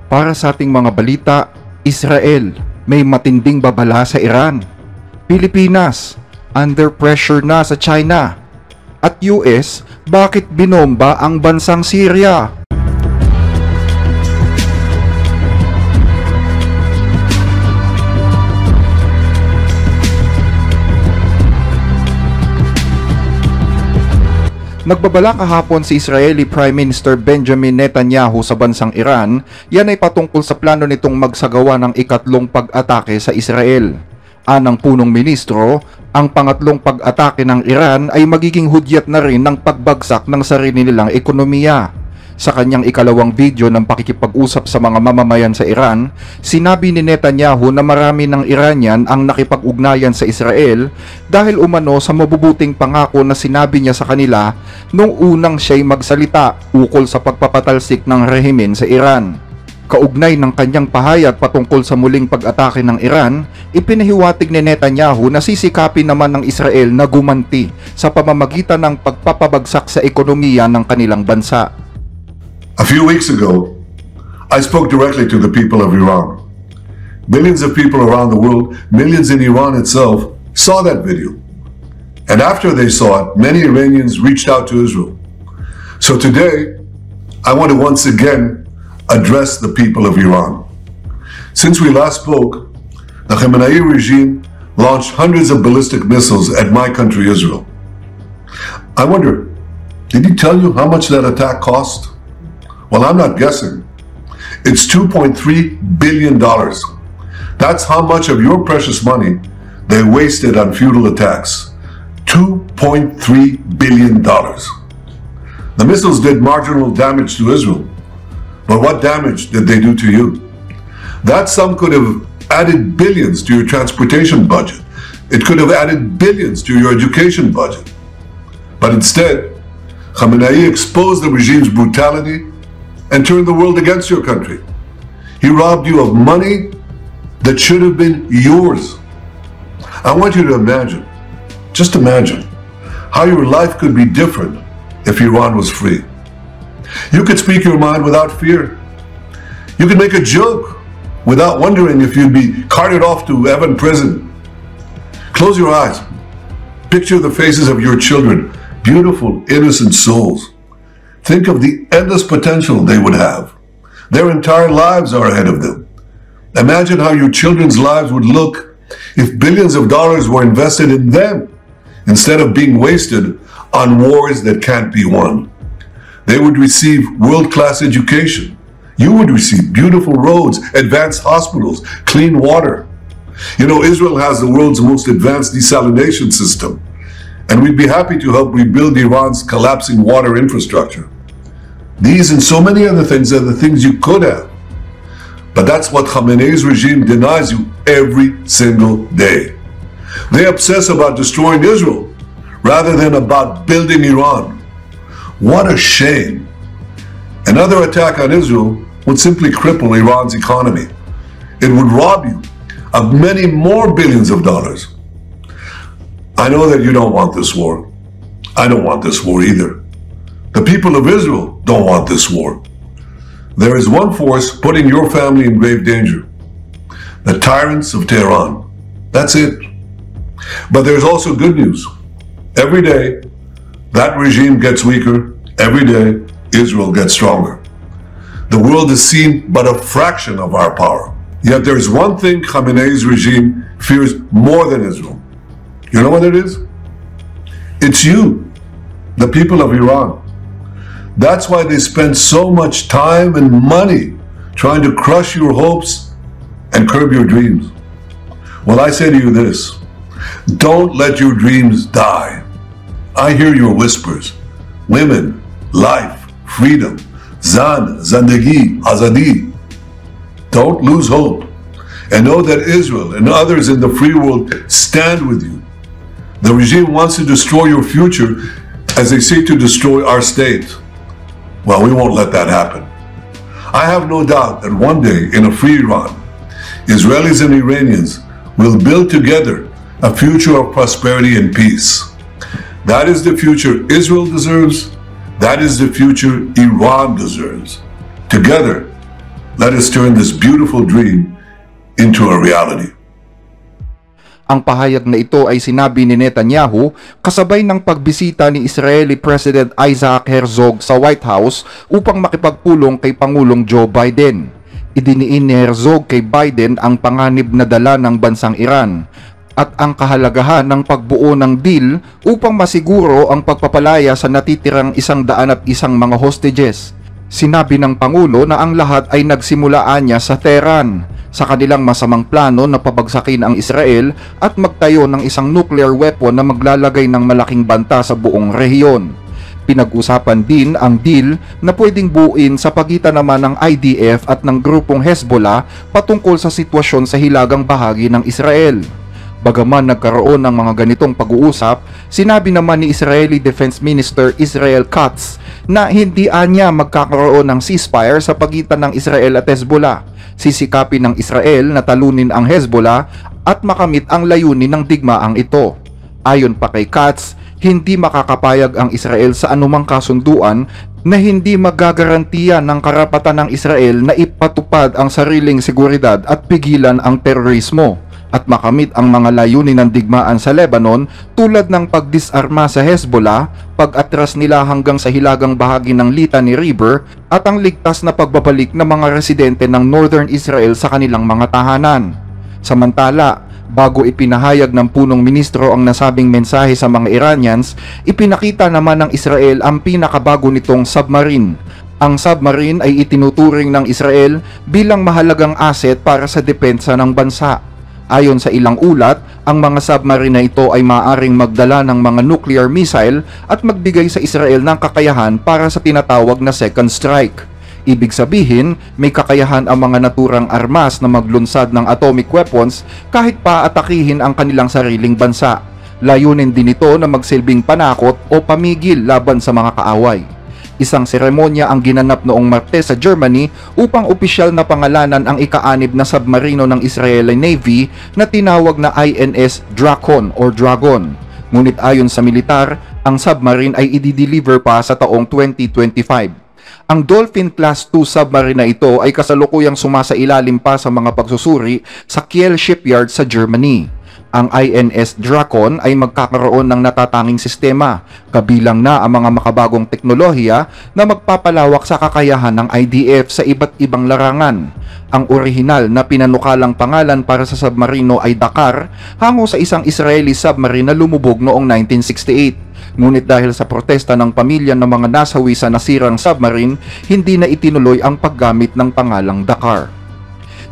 Para sa ating mga balita, Israel may matinding babala sa Iran. Pilipinas, under pressure na sa China. At US, bakit binomba ang bansang Syria? Nagbabala kahapon si Israeli Prime Minister Benjamin Netanyahu sa bansang Iran, yan ay patungkol sa plano nitong magsagawa ng ikatlong pag-atake sa Israel. Anang punong ministro, ang pangatlong pag-atake ng Iran ay magiging hudyat na rin ng pagbagsak ng sarili nilang ekonomiya. Sa kanyang ikalawang video ng pakikipag-usap sa mga mamamayan sa Iran, sinabi ni Netanyahu na marami ng Iranian ang nakipag-ugnayan sa Israel dahil umano sa mabubuting pangako na sinabi niya sa kanila nung unang siya'y magsalita ukol sa pagpapatalsik ng rehimen sa Iran. Kaugnay ng kanyang pahayag patungkol sa muling pag-atake ng Iran, ipinahiwatig ni Netanyahu na sisikapin naman ng Israel na gumanti sa pamamagitan ng pagpapabagsak sa ekonomiya ng kanilang bansa. A few weeks ago, I spoke directly to the people of Iran. Millions of people around the world, millions in Iran itself, saw that video. And after they saw it, many Iranians reached out to Israel. So today, I want to once again address the people of Iran. Since we last spoke, the Khamenei regime launched hundreds of ballistic missiles at my country, Israel. I wonder, did he tell you how much that attack cost? Well, I'm not guessing. It's $2.3 billion. That's how much of your precious money they wasted on futile attacks. $2.3 billion. The missiles did marginal damage to Israel. But what damage did they do to you? That sum could have added billions to your transportation budget. It could have added billions to your education budget. But instead, Khamenei exposed the regime's brutality and turned the world against your country. He robbed you of money that should have been yours. I want you to imagine, just imagine, how your life could be different if Iran was free. You could speak your mind without fear. You could make a joke without wondering if you'd be carted off to Evin prison. Close your eyes. Picture the faces of your children, beautiful, innocent souls. Think of the endless potential they would have. Their entire lives are ahead of them. Imagine how your children's lives would look if billions of dollars were invested in them instead of being wasted on wars that can't be won. They would receive world-class education. You would receive beautiful roads, advanced hospitals, clean water. You know, Israel has the world's most advanced desalination system, and we'd be happy to help rebuild Iran's collapsing water infrastructure. These and so many other things are the things you could have. But that's what Khamenei's regime denies you every single day. They obsess about destroying Israel rather than about building Iran. What a shame. Another attack on Israel would simply cripple Iran's economy. It would rob you of many more billions of dollars. I know that you don't want this war. I don't want this war either. The people of Israel don't want this war. There is one force putting your family in grave danger. The tyrants of Tehran. That's it. But there's also good news. Every day, that regime gets weaker. Every day, Israel gets stronger. The world has seen but a fraction of our power. Yet there is one thing Khamenei's regime fears more than Israel. You know what it is? It's you, the people of Iran. That's why they spend so much time and money trying to crush your hopes and curb your dreams. Well, I say to you this, don't let your dreams die. I hear your whispers. Women, life, freedom, zan, zandagi, azadi. Don't lose hope. And know that Israel and others in the free world stand with you. The regime wants to destroy your future as they seek to destroy our state. Well, we won't let that happen. I have no doubt that one day in a free Iran, Israelis and Iranians will build together a future of prosperity and peace. That is the future Israel deserves. That is the future Iran deserves. Together, Let us turn this beautiful dream into a reality. Ang pahayag na ito ay sinabi ni Netanyahu kasabay ng pagbisita ni Israeli President Isaac Herzog sa White House upang makipagpulong kay Pangulong Joe Biden. Idiniin ni Herzog kay Biden ang panganib na dala ng bansang Iran at ang kahalagahan ng pagbuo ng deal upang masiguro ang pagpapalaya sa natitirang 101 mga hostages. Sinabi ng Pangulo na ang lahat ay nagsimulaan niya sa Tehran sa kanilang masamang plano na pabagsakin ang Israel at magtayo ng isang nuclear weapon na maglalagay ng malaking banta sa buong rehiyon. Pinag-usapan din ang deal na pwedeng buuin sa pagitan naman ng IDF at ng grupong Hezbollah patungkol sa sitwasyon sa hilagang bahagi ng Israel. Bagaman nagkaroon ng mga ganitong pag-uusap, sinabi naman ni Israeli Defense Minister Israel Katz na hindi anya magkakaroon ng ceasefire sa pagitan ng Israel at Hezbollah. Sisikapin ng Israel na talunin ang Hezbollah at makamit ang layunin ng digmaang ito. Ayon pa kay Katz, hindi makakapayag ang Israel sa anumang kasunduan na hindi magagarantiya ng karapatan ng Israel na ipatupad ang sariling seguridad at pigilan ang terorismo at makamit ang mga layunin ng digmaan sa Lebanon tulad ng pagdisarma sa Hezbollah, pag-atras nila hanggang sa hilagang bahagi ng Litani River at ang ligtas na pagbabalik ng mga residente ng Northern Israel sa kanilang mga tahanan. Samantala, bago ipinahayag ng punong ministro ang nasabing mensahe sa mga Iranians, ipinakita naman ng Israel ang pinakabago nitong submarine. Ang submarine ay itinuturing ng Israel bilang mahalagang asset para sa depensa ng bansa. Ayon sa ilang ulat, ang mga submarine na ito ay maaaring magdala ng mga nuclear missile at magbigay sa Israel ng kakayahan para sa tinatawag na second strike. Ibig sabihin, may kakayahan ang mga naturang armas na maglunsad ng atomic weapons kahit pa atakihin ang kanilang sariling bansa. Layunin din ito na magsilbing panakot o pamigil laban sa mga kaaway. Isang seremonya ang ginanap noong Martes sa Germany upang opisyal na pangalanan ang ika-6 na submarino ng Israeli Navy na tinawag na INS Drakon or Dragon. Ngunit ayon sa militar, ang submarine ay i-deliver pa sa taong 2025. Ang Dolphin Class 2 submarine na ito ay kasalukuyang sumasailalim pa sa mga pagsusuri sa Kiel Shipyard sa Germany. Ang INS Drakon ay magkakaroon ng natatanging sistema, kabilang na ang mga makabagong teknolohiya na magpapalawak sa kakayahan ng IDF sa iba't ibang larangan. Ang orihinal na pinanukalang pangalan para sa submarino ay Dakar, hango sa isang Israeli submarine na lumubog noong 1968. Ngunit dahil sa protesta ng pamilya ng mga nasawi sa nasirang submarine, hindi na itinuloy ang paggamit ng pangalang Dakar.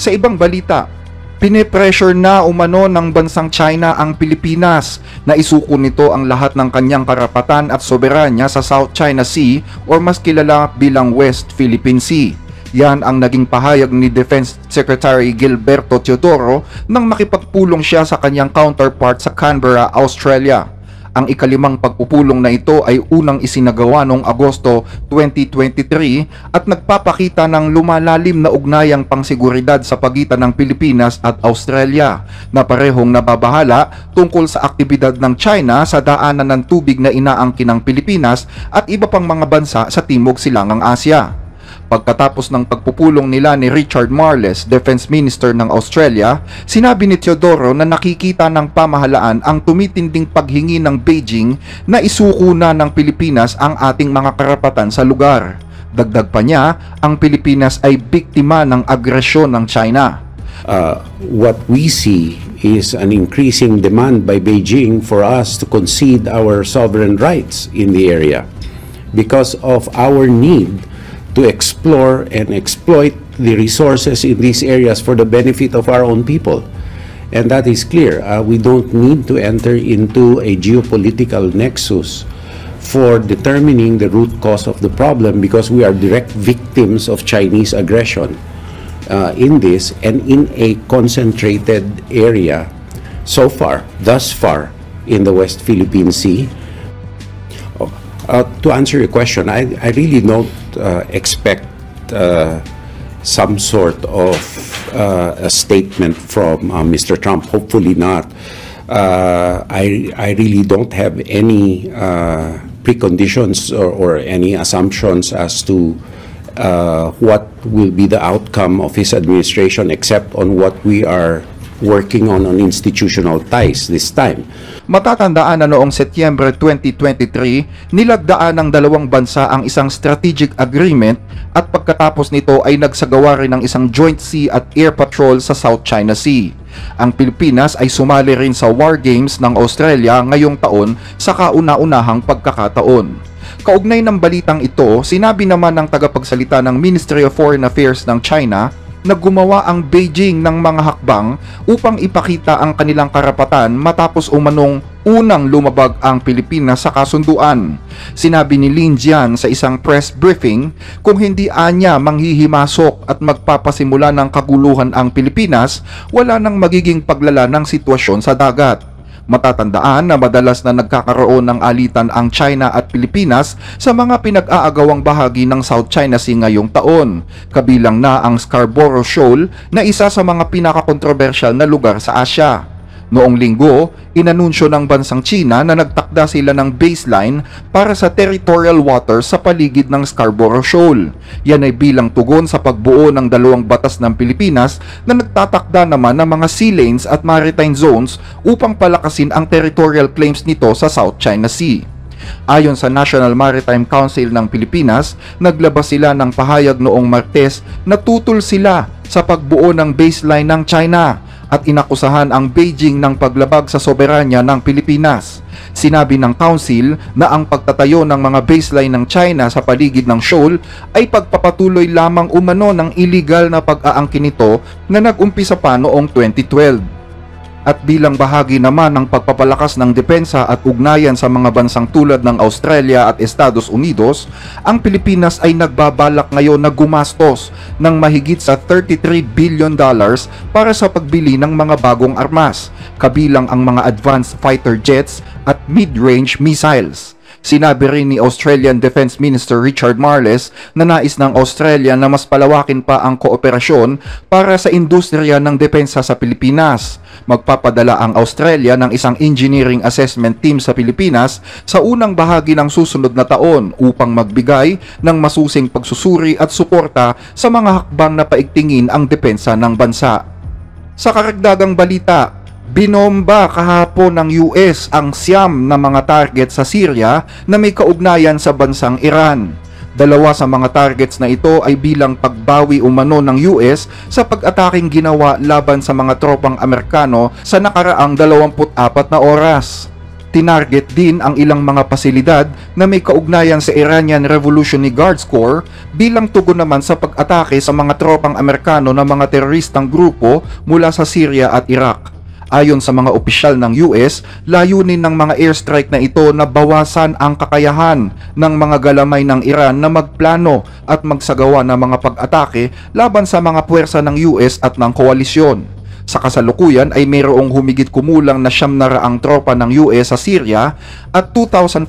Sa ibang balita, pinipressure na umano ng bansang China ang Pilipinas na isuko nito ang lahat ng kanyang karapatan at soberanya sa South China Sea o mas kilala bilang West Philippine Sea. Yan ang naging pahayag ni Defense Secretary Gilberto Teodoro nang makipagpulong siya sa kanyang counterpart sa Canberra, Australia. Ang ikalimang pagpupulong na ito ay unang isinagawa noong Agosto 2023 at nagpapakita ng lumalalim na ugnayang pangsiguridad sa pagitan ng Pilipinas at Australia na parehong nababahala tungkol sa aktibidad ng China sa daanan ng tubig na inaangkin ng Pilipinas at iba pang mga bansa sa Timog Silangang Asya. Pagkatapos ng pagpupulong nila ni Richard Marles, Defense Minister ng Australia, sinabi ni Teodoro na nakikita ng pamahalaan ang tumitinding paghingi ng Beijing na isuko na ng Pilipinas ang ating mga karapatan sa lugar. Dagdag pa niya, ang Pilipinas ay biktima ng agresyon ng China. What we see is an increasing demand by Beijing for us to concede our sovereign rights in the area because of our need to explore and exploit the resources in these areas for the benefit of our own people. And that is clear. We don't need to enter into a geopolitical nexus for determining the root cause of the problem because we are direct victims of Chinese aggression in this and in a concentrated area thus far in the West Philippine Sea. To answer your question, I really don't expect some sort of a statement from Mr. Trump. Hopefully not. I really don't have any preconditions or any assumptions as to what will be the outcome of his administration except on what we are working on institutional ties this time. Matatandaan na noong Setyembre 2023, nilagdaan ng dalawang bansa ang isang strategic agreement at pagkatapos nito ay nagsagawa rin ng isang joint sea at air patrol sa South China Sea. Ang Pilipinas ay sumali rin sa War Games ng Australia ngayong taon sa kauna-unahang pagkakataon. Kaugnay ng balitang ito, sinabi naman ng tagapagsalita ng Ministry of Foreign Affairs ng China na gumawa ang Beijing ng mga hakbang upang ipakita ang kanilang karapatan matapos umanong unang lumabag ang Pilipinas sa kasunduan. Sinabi ni Lin Jian sa isang press briefing, kung hindi anya manghihimasok at magpapasimula ng kaguluhan ang Pilipinas, wala nang magiging paglala ng sitwasyon sa dagat. Matatandaan na madalas na nagkakaroon ng alitan ang China at Pilipinas sa mga pinag-aagawang bahagi ng South China Sea ngayong taon, kabilang na ang Scarborough Shoal na isa sa mga pinakakontrobersyal na lugar sa Asya. Noong linggo, inanunsyo ng bansang China na nagtakda sila ng baseline para sa territorial waters sa paligid ng Scarborough Shoal. Yan ay bilang tugon sa pagbuo ng dalawang batas ng Pilipinas na nagtatakda naman ng mga sea lanes at maritime zones upang palakasin ang territorial claims nito sa South China Sea. Ayon sa National Maritime Council ng Pilipinas, naglabas sila ng pahayag noong Martes na tutol sila sa pagbuo ng baseline ng China at inakusahan ang Beijing ng paglabag sa soberanya ng Pilipinas. Sinabi ng Council na ang pagtatayo ng mga baseline ng China sa paligid ng shoal ay pagpapatuloy lamang umano ng illegal na pag-aangkin nito na nag-umpisa pa noong 2012. At bilang bahagi naman ng pagpapalakas ng depensa at ugnayan sa mga bansang tulad ng Australia at Estados Unidos, ang Pilipinas ay nagbabalak ngayon na gumastos ng mahigit sa $33 billion para sa pagbili ng mga bagong armas, kabilang ang mga advanced fighter jets at mid-range missiles. Sinabi rin ni Australian Defense Minister Richard Marles na nais ng Australia na mas palawakin pa ang kooperasyon para sa industriya ng depensa sa Pilipinas. Magpapadala ang Australia ng isang engineering assessment team sa Pilipinas sa unang bahagi ng susunod na taon upang magbigay ng masusing pagsusuri at suporta sa mga hakbang na paigtingin ang depensa ng bansa. Sa karagdagang balita, binomba kahapon ng US ang siyam na mga target sa Syria na may kaugnayan sa bansang Iran. Dalawa sa mga targets na ito ay bilang pagbawi umano ng US sa pag-ataking ginawa laban sa mga tropang Amerikano sa nakaraang 24 na oras. Tinarget din ang ilang mga pasilidad na may kaugnayan sa Iranian Revolutionary Guards Corps bilang tugon naman sa pag-atake sa mga tropang Amerikano na mga teroristang grupo mula sa Syria at Iraq. Ayon sa mga opisyal ng US, layunin ng mga airstrike na ito na bawasan ang kakayahan ng mga galamay ng Iran na magplano at magsagawa ng mga pag-atake laban sa mga puwersa ng US at ng koalisyon. Sa kasalukuyan ay mayroong humigit kumulang na 700 tropa ng US sa Syria at 2,500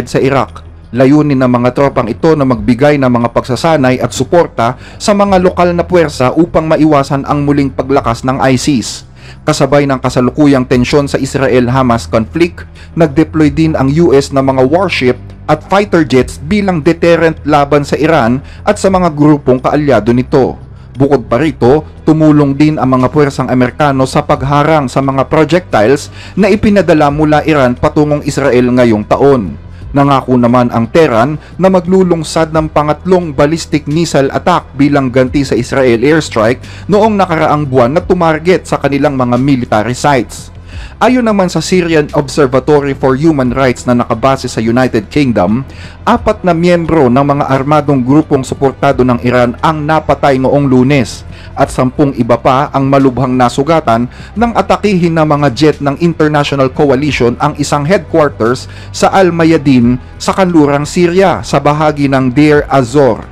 sa Iraq. Layunin ng mga tropang ito na magbigay ng mga pagsasanay at suporta sa mga lokal na puwersa upang maiwasan ang muling paglakas ng ISIS. Kasabay ng kasalukuyang tensyon sa Israel-Hamas conflict, nag-deploy din ang US na mga warship at fighter jets bilang deterrent laban sa Iran at sa mga grupong kaalyado nito. Bukod pa rito, tumulong din ang mga puwersang Amerikano sa pagharang sa mga projectiles na ipinadala mula Iran patungong Israel ngayong taon. Nangako naman ang Tehran na maglulungsad ng pangatlong ballistic missile attack bilang ganti sa Israel airstrike noong nakaraang buwan na tumarget sa kanilang mga military sites. Ayon naman sa Syrian Observatory for Human Rights na nakabase sa United Kingdom, 4 na miyembro ng mga armadong grupong suportado ng Iran ang napatay noong Lunes at 10 iba pa ang malubhang nasugatan nang atakihin ng mga jet ng International Coalition ang isang headquarters sa Al-Mayadin sa kanlurang Syria sa bahagi ng Deir az-Zor.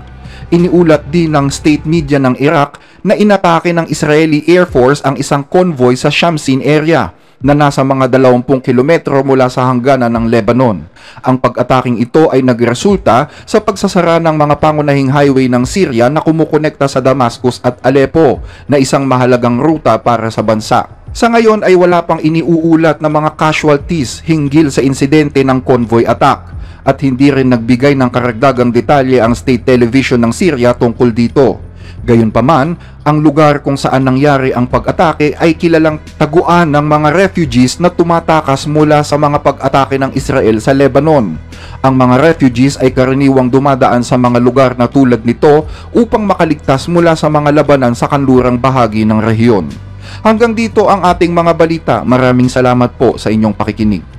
Iniulat din ng state media ng Iraq na inatake ng Israeli Air Force ang isang convoy sa Shamsin area na nasa mga 20 kilometro mula sa hangganan ng Lebanon. Ang pag-ataking ito ay nagresulta sa pagsasara ng mga pangunahing highway ng Syria na kumukonekta sa Damascus at Aleppo na isang mahalagang ruta para sa bansa. Sa ngayon ay wala pang iniuulat na mga casualties hinggil sa insidente ng convoy attack. at hindi rin nagbigay ng karagdagang detalye ang state television ng Syria tungkol dito. Gayunpaman, ang lugar kung saan nangyari ang pag-atake ay kilalang taguan ng mga refugees na tumatakas mula sa mga pag-atake ng Israel sa Lebanon. Ang mga refugees ay karaniwang dumadaan sa mga lugar na tulad nito upang makaligtas mula sa mga labanan sa kanlurang bahagi ng rehiyon. Hanggang dito ang ating mga balita. Maraming salamat po sa inyong pakikinig.